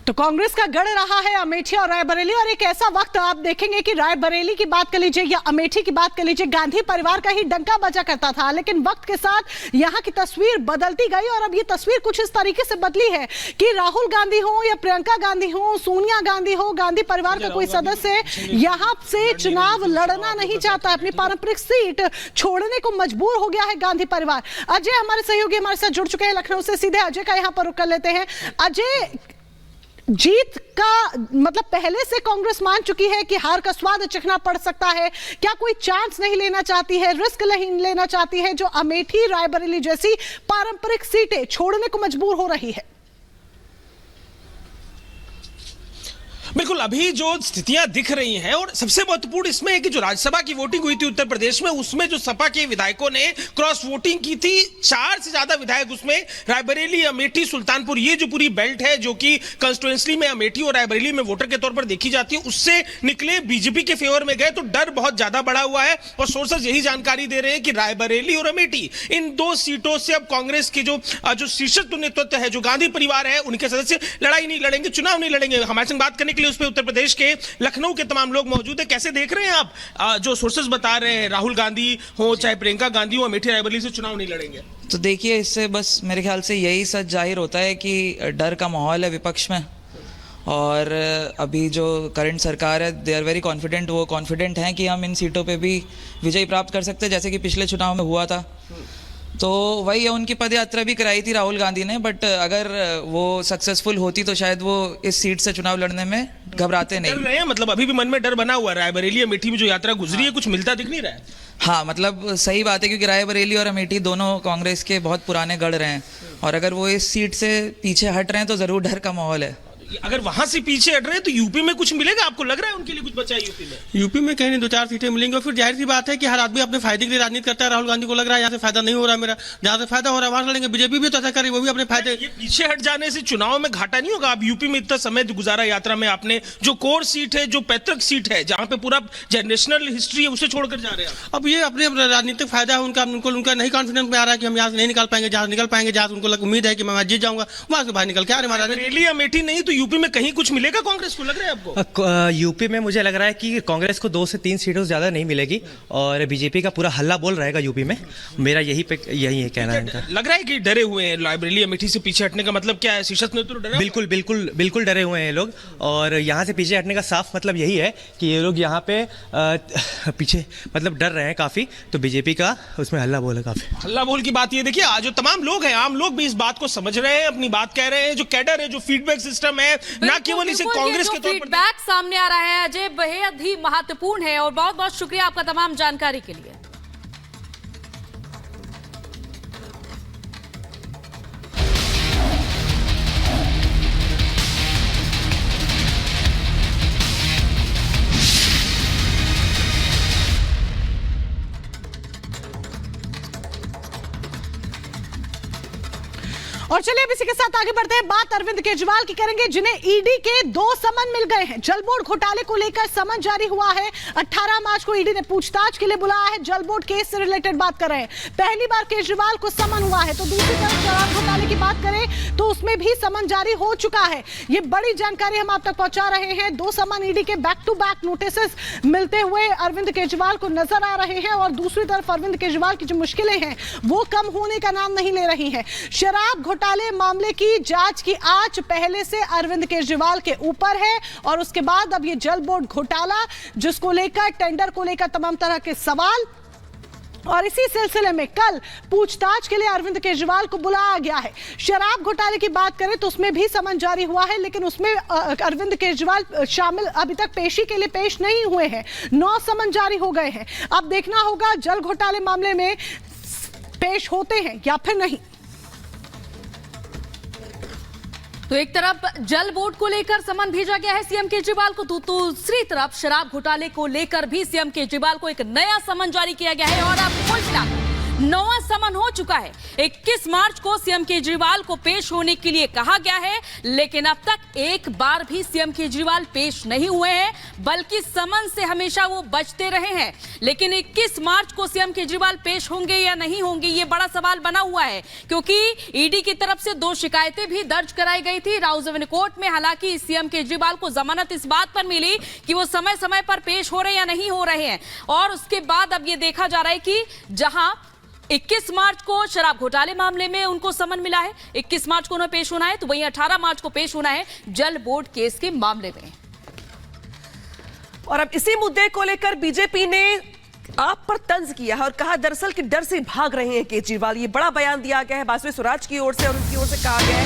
तो कांग्रेस का गढ़ रहा है अमेठी और रायबरेली, और एक ऐसा वक्त आप देखेंगे कि रायबरेली की बात कर लीजिए या अमेठी की बात कर लीजिए, गांधी परिवार का ही डंका बजा करता था, लेकिन वक्त के साथ यहाँ की तस्वीर बदलती गई और अब ये तस्वीर कुछ इस तरीके से बदली है कि राहुल गांधी हो या प्रियंका गांधी हो, सोनिया गांधी हो, गांधी परिवार का कोई सदस्य यहाँ से चुनाव लड़ना नहीं चाहता, अपनी पारंपरिक सीट छोड़ने को मजबूर हो गया है गांधी परिवार। अजय हमारे सहयोगी हमारे साथ जुड़ चुके हैं लखनऊ से, सीधे अजय का यहाँ पर रुख कर लेते हैं। अजय, जीत का मतलब पहले से कांग्रेस मान चुकी है कि हार का स्वाद चखना पड़ सकता है, क्या कोई चांस नहीं लेना चाहती है, रिस्क नहीं लेना चाहती है, जो अमेठी रायबरेली जैसी पारंपरिक सीटें छोड़ने को मजबूर हो रही है? बिल्कुल, अभी जो स्थितियां दिख रही हैं और सबसे महत्वपूर्ण इसमें है कि जो राज्यसभा की वोटिंग हुई थी उत्तर प्रदेश में, उसमें जो सपा के विधायकों ने क्रॉस वोटिंग की थी, 4 से ज्यादा विधायक उसमें रायबरेली, अमेठी, सुल्तानपुर, ये जो पूरी बेल्ट है जो कि कंस्टिट्यूएंसी में अमेठी और रायबरेली में वोटर के तौर पर देखी जाती है, उससे निकले बीजेपी के फेवर में गए, तो डर बहुत ज्यादा बढ़ा हुआ है। और सोर्सेज यही जानकारी दे रहे हैं कि रायबरेली और अमेठी, इन 2 सीटों से अब कांग्रेस के जो शीर्ष नेतृत्व है, जो गांधी परिवार है, उनके सदस्य लड़ाई नहीं लड़ेंगे, चुनाव नहीं लड़ेंगे। हमारे संग बात करने के उस पे उत्तर प्रदेश के लखनऊ के तमाम लोग मौजूद है। कैसे देख रहे हैं आप जो सोर्सेस बता रहे हैं, राहुल गांधी हो चाहे प्रियंका गांधी हो, अमेठी रायबरेली से चुनाव नहीं लड़ेंगे? तो देखिए, इससे बस मेरे ख्याल से यही सच जाहिर होता है कि डर का माहौल है विपक्ष में, और अभी जो करंट सरकार है, दे आर वेरी कॉन्फिडेंट, वो कॉन्फिडेंट हैं कि हम इन सीटों पे भी विजय प्राप्त कर सकते हैं, जैसे कि पिछले चुनाव में हुआ था। तो वही है, उनकी पदयात्रा भी कराई थी राहुल गांधी ने, बट अगर वो सक्सेसफुल होती तो शायद वो इस सीट से चुनाव लड़ने में घबराते नहीं। डर रहे हैं, मतलब अभी भी मन में डर बना हुआ है। रायबरेली अमेठी में जो यात्रा गुजरी है, कुछ मिलता दिख नहीं रहा है। हाँ, मतलब सही बात है, क्योंकि रायबरेली और अमेठी दोनों कांग्रेस के बहुत पुराने गढ़ रहे हैं, और अगर वो इस सीट से पीछे हट रहे हैं तो जरूर डर का माहौल है। अगर वहां से पीछे हट रहे हैं तो यूपी में कुछ मिलेगा? आपको लग रहा है उनके लिए कुछ बचा है यूपी में? यूपी में कहीं नहीं 2-4 सीटें मिलेंगी, और फिर जाहिर सी बात है कि हर आदमी अपने फायदे के लिए राजनीति करता है। राहुल गांधी को लग रहा है यहाँ से फायदा नहीं हो रहा मेरा, जहाँ से फायदा हो रहा है वहां लड़ेंगे। बीजेपी भी तो ऐसा करे, वो भी अपने फायदे। ये पीछे हट जाने से चुनाव में घाटा नहीं होगा? आप यूपी में इतना समय गुजारा यात्रा में, आपने जो कोर सीट है, जो पैतृक सीट है, जहाँ पे पूरा जनरेशनल हिस्ट्री है, उसे छोड़कर जा रहे हैं। अब ये अपने राजनीतिक फायदा है उनका, उनका नहीं कॉन्फिडेंस में आ रहा है कि हम यहाँ से नहीं निकाल पाएंगे, जहाँ निकल पाएंगे, जहाँ उनको उम्मीद है कि मैं जीत जाऊंगा, वहां से बाहर निकल के आ रहे। रायबरेली अमेठी नहीं तो यूपी में कहीं कुछ मिलेगा कांग्रेस को, लग रहा है आपको? यूपी में मुझे लग रहा है कि कांग्रेस को 2 से 3 सीटों से ज्यादा नहीं मिलेगी, और बीजेपी का पूरा हल्ला बोल रहेगा यूपी में। मेरा यही है कहना है इनका। लग रहा है कि डरे हुए हैं रायबरेली अमेठी से पीछे हटने का मतलब क्या है? शीर्ष नेतृत्व डरा? बिल्कुल डरे हुए हैं ये लोग, और यहाँ से पीछे हटने का साफ मतलब यही है कि ये लोग यहाँ पे पीछे मतलब डर रहे हैं काफी, तो बीजेपी का उसमें हल्ला बोल है काफी। हल्ला बोल की बात ये देखिए, आज जो तमाम लोग हैं, आम लोग भी इस बात को समझ रहे हैं, अपनी बात कह रहे हैं। जो कैडर है, जो फीडबैक सिस्टम है, ना केवल इसे कांग्रेस के तौर पर फीडबैक सामने आ रहा है अजय, बेहद ही महत्वपूर्ण है, और बहुत बहुत शुक्रिया आपका तमाम जानकारी के लिए। और चलिए अब इसी के साथ आगे बढ़ते हैं, बात अरविंद केजरीवाल की करेंगे, जिन्हें ईडी के 2 समन मिल गए हैं। जल बोर्ड घोटाले को लेकर समन जारी हुआ है। 18 मार्च को ईडी ने पूछताछ के लिए बुलाया है। जल बोर्ड केस से रिलेटेड बात कर रहे हैं, पहली बार केजरीवाल को समन हुआ है। तो दूसरी तरफ शराब घोटाले की बात करें तो उसमें भी समन जारी हो चुका है। ये बड़ी जानकारी हम आप तक पहुंचा रहे हैं। 2 समन ईडी के बैक टू बैक नोटिस मिलते हुए अरविंद केजरीवाल को नजर आ रहे हैं, और दूसरी तरफ अरविंद केजरीवाल की जो मुश्किलें हैं वो कम होने का नाम नहीं ले रही है। शराब घोटाले मामले की जांच की आंच पहले से अरविंद केजरीवाल के ऊपर है, और उसके बाद अब ये जल बोर्ड घोटाला, जिसको लेकर टेंडर को लेकर तमाम तरह के सवाल, और इसी सिलसिले में कल पूछताछ के लिए अरविंद केजरीवाल को बुलाया गया है। शराब घोटाले की बात करें तो उसमें भी समन जारी हुआ है, लेकिन उसमें अरविंद केजरीवाल शामिल अभी तक पेशी के लिए पेश नहीं हुए हैं। 9 समन जारी हो गए हैं। अब देखना होगा जल घोटाले मामले में पेश होते हैं या फिर नहीं। तो एक तरफ जल बोर्ड को लेकर समन भेजा गया है सीएम केजरीवाल को, तो दूसरी तरफ शराब घोटाले को लेकर भी सीएम केजरीवाल को एक नया समन जारी किया गया है। और अब कुल मिलाकर 9वां समन हो चुका है। 21 मार्च को सीएम केजरीवाल को पेश होने के लिए कहा गया है, लेकिन अब तक एक बार भी सीएम केजरीवाल पेश नहीं हुए हैं, बल्कि समन से हमेशा वो बचते रहे हैं। लेकिन 21 मार्च को सीएम केजरीवाल पेश होंगे या नहीं होंगे, ये बड़ा सवाल बना हुआ है, क्योंकि ईडी की तरफ से 2 शिकायतें भी दर्ज कराई गई थी राउज़ कोर्ट में। हालांकि सीएम केजरीवाल को जमानत इस बात पर मिली कि वो समय समय पर पेश हो रहे हैं या नहीं हो रहे हैं, और उसके बाद अब ये देखा जा रहा है कि जहां 21 मार्च को शराब घोटाले मामले में उनको समन मिला है, 21 मार्च को उन्हें पेश होना है, तो वहीं 18 मार्च को पेश होना है जल बोर्ड केस के मामले में। और अब इसी मुद्दे को लेकर बीजेपी ने आप पर तंज किया है और कहा दरअसल कि डर से भाग रहे हैं केजरीवाल। ये बड़ा बयान दिया गया है बासुरी स्वराज की ओर से, और उनकी ओर से कहा गया है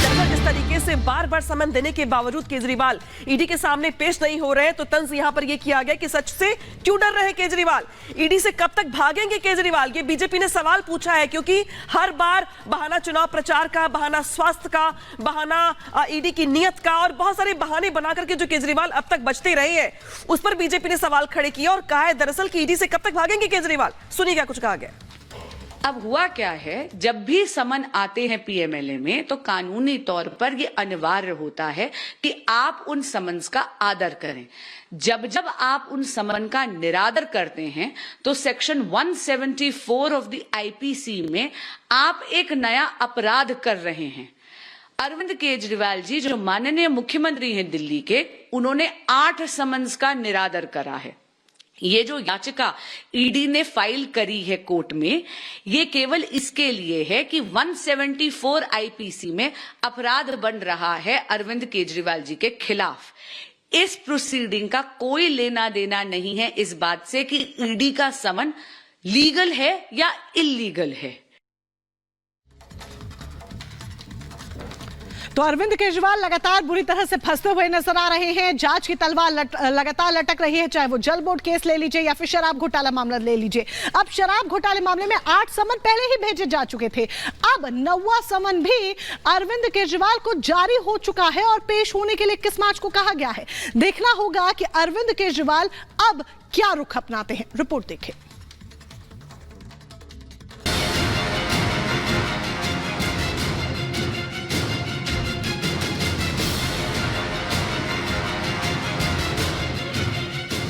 दरअसल जिस तरीके से बार बार समन देने के बावजूद केजरीवाल ईडी के सामने पेश नहीं हो रहे हैं, तो तंज यहां पर यह किया गया कि सच से क्यों डर रहे केजरीवाल, ईडी से कब तक भागेंगे केजरीवाल। ये बीजेपी ने सवाल पूछा है, क्योंकि हर बार बहाना चुनाव प्रचार का, बहाना स्वास्थ्य का, बहाना ईडी की नियत का, और बहुत सारे बहाने बना करके जो केजरीवाल अब तक बचते रहे हैं, उस पर बीजेपी ने सवाल खड़े किया और कहा है दरअसल कि ईडी से कब तक भागेंगे केजरीवाल। सुनिए क्या कुछ कहा गया। अब हुआ क्या है, जब भी समन आते हैं पीएमएलए में, तो कानूनी तौर पर यह अनिवार्य होता है कि आप उन समन्स का आदर करें। जब जब आप उन समन का निरादर करते हैं, तो सेक्शन 174 ऑफ द आईपीसी में आप एक नया अपराध कर रहे हैं। अरविंद केजरीवाल जी जो माननीय मुख्यमंत्री हैं दिल्ली के, उन्होंने 8 समन्स का निरादर करा है। ये जो याचिका ईडी ने फाइल करी है कोर्ट में, ये केवल इसके लिए है कि 174 आईपीसी में अपराध बन रहा है अरविंद केजरीवाल जी के खिलाफ। इस प्रोसीडिंग का कोई लेना देना नहीं है इस बात से कि ईडी का समन लीगल है या इल्लीगल है। तो अरविंद केजरीवाल लगातार बुरी तरह से फंसते हुए नजर आ रहे हैं। जांच की तलवार लगातार लटक रही है, चाहे वो जल बोर्ड केस ले लीजिए या फिर शराब घोटाला मामला ले लीजिए। अब शराब घोटाले मामले में 8 समन पहले ही भेजे जा चुके थे, अब 9वां समन भी अरविंद केजरीवाल को जारी हो चुका है और पेश होने के लिए 21 मार्च को कहा गया है। देखना होगा कि अरविंद केजरीवाल अब क्या रुख अपनाते हैं। रिपोर्ट देखें।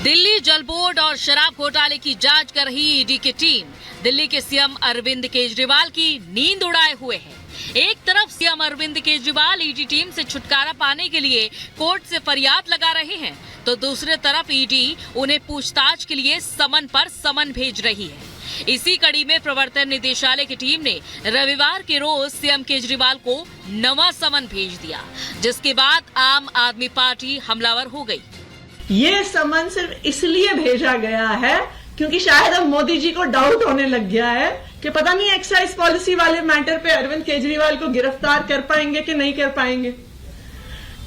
दिल्ली जल बोर्ड और शराब घोटाले की जांच कर रही ईडी की टीम दिल्ली के सीएम अरविंद केजरीवाल की नींद उड़ाए हुए है। एक तरफ CM Arvind Kejriwal ED team से छुटकारा पाने के लिए कोर्ट से फरियाद लगा रहे हैं, तो दूसरी तरफ ईडी उन्हें पूछताछ के लिए समन पर समन भेज रही है। इसी कड़ी में प्रवर्तन निदेशालय की टीम ने रविवार के रोज सीएम केजरीवाल को 9वां समन भेज दिया, जिसके बाद आम आदमी पार्टी हमलावर हो गई। ये समन सिर्फ इसलिए भेजा गया है क्योंकि शायद अब मोदी जी को डाउट होने लग गया है कि पता नहीं एक्साइज पॉलिसी वाले मैटर पे अरविंद केजरीवाल को गिरफ्तार कर पाएंगे कि नहीं कर पाएंगे,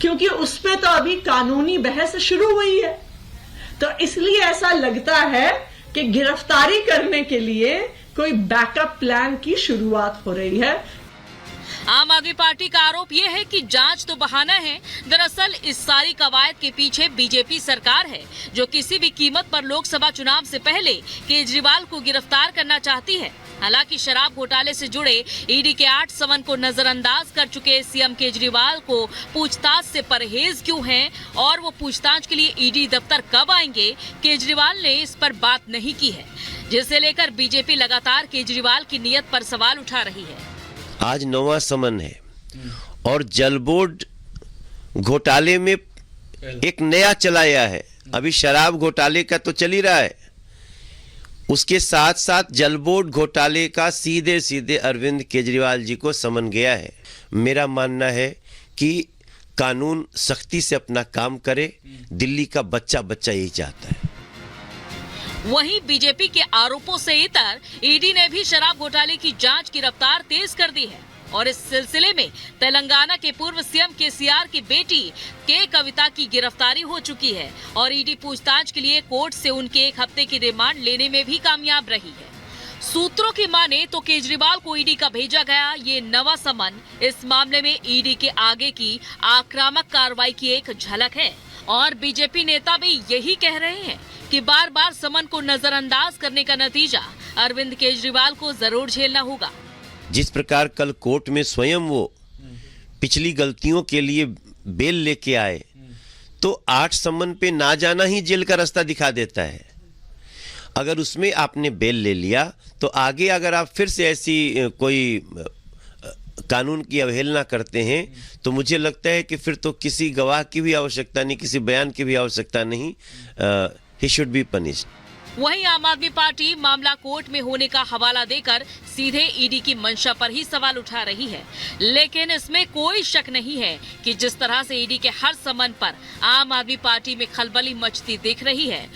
क्योंकि उस पे तो अभी कानूनी बहस शुरू हुई है। तो इसलिए ऐसा लगता है कि गिरफ्तारी करने के लिए कोई बैकअप प्लान की शुरुआत हो रही है। आम आदमी पार्टी का आरोप यह है कि जांच तो बहाना है, दरअसल इस सारी कवायद के पीछे बीजेपी सरकार है, जो किसी भी कीमत पर लोकसभा चुनाव से पहले केजरीवाल को गिरफ्तार करना चाहती है। हालांकि शराब घोटाले से जुड़े ईडी के 8 समन को नजरअंदाज कर चुके सीएम केजरीवाल को पूछताछ से परहेज क्यों है और वो पूछताछ के लिए ईडी दफ्तर कब आएंगे, केजरीवाल ने इस पर बात नहीं की है, जिसे लेकर बीजेपी लगातार केजरीवाल की नीयत पर सवाल उठा रही है। आज 9वां समन है और जल बोर्ड घोटाले में एक नया चलाया है। अभी शराब घोटाले का तो चल ही रहा है, उसके साथ साथ जल बोर्ड घोटाले का सीधे सीधे अरविंद केजरीवाल जी को समन गया है। मेरा मानना है कि कानून सख्ती से अपना काम करे, दिल्ली का बच्चा बच्चा यही चाहता है। वहीं बीजेपी के आरोपों से इतर ईडी ने भी शराब घोटाले की जांच की रफ्तार तेज कर दी है और इस सिलसिले में तेलंगाना के पूर्व सीएम केसीआर की बेटी के कविता की गिरफ्तारी हो चुकी है और ईडी पूछताछ के लिए कोर्ट से उनके 1 हफ्ते की रिमांड लेने में भी कामयाब रही है। सूत्रों की माने तो केजरीवाल को ईडी का भेजा गया ये 9वां समन इस मामले में ईडी के आगे की आक्रामक कार्रवाई की एक झलक है और बीजेपी नेता भी यही कह रहे हैं कि बार बार समन को नजरअंदाज करने का नतीजा अरविंद केजरीवाल को जरूर झेलना होगा। जिस प्रकार कल कोर्ट में स्वयं वो पिछली गलतियों के लिए बेल लेके आए, तो 8 समन पे ना जाना ही जेल का रास्ता दिखा देता है। अगर उसमें आपने बेल ले लिया तो आगे अगर आप फिर से ऐसी कोई कानून की अवहेलना करते हैं तो मुझे लगता है कि फिर तो किसी गवाह की भी आवश्यकता नहीं, किसी बयान की भी आवश्यकता नहीं। He should be punished. वहीं आम आदमी पार्टी मामला कोर्ट में होने का हवाला देकर सीधे ईडी की मंशा पर ही सवाल उठा रही है। लेकिन इसमें कोई शक नहीं है कि जिस तरह से ईडी के हर समन पर आम आदमी पार्टी में खलबली मचती दिख रही है,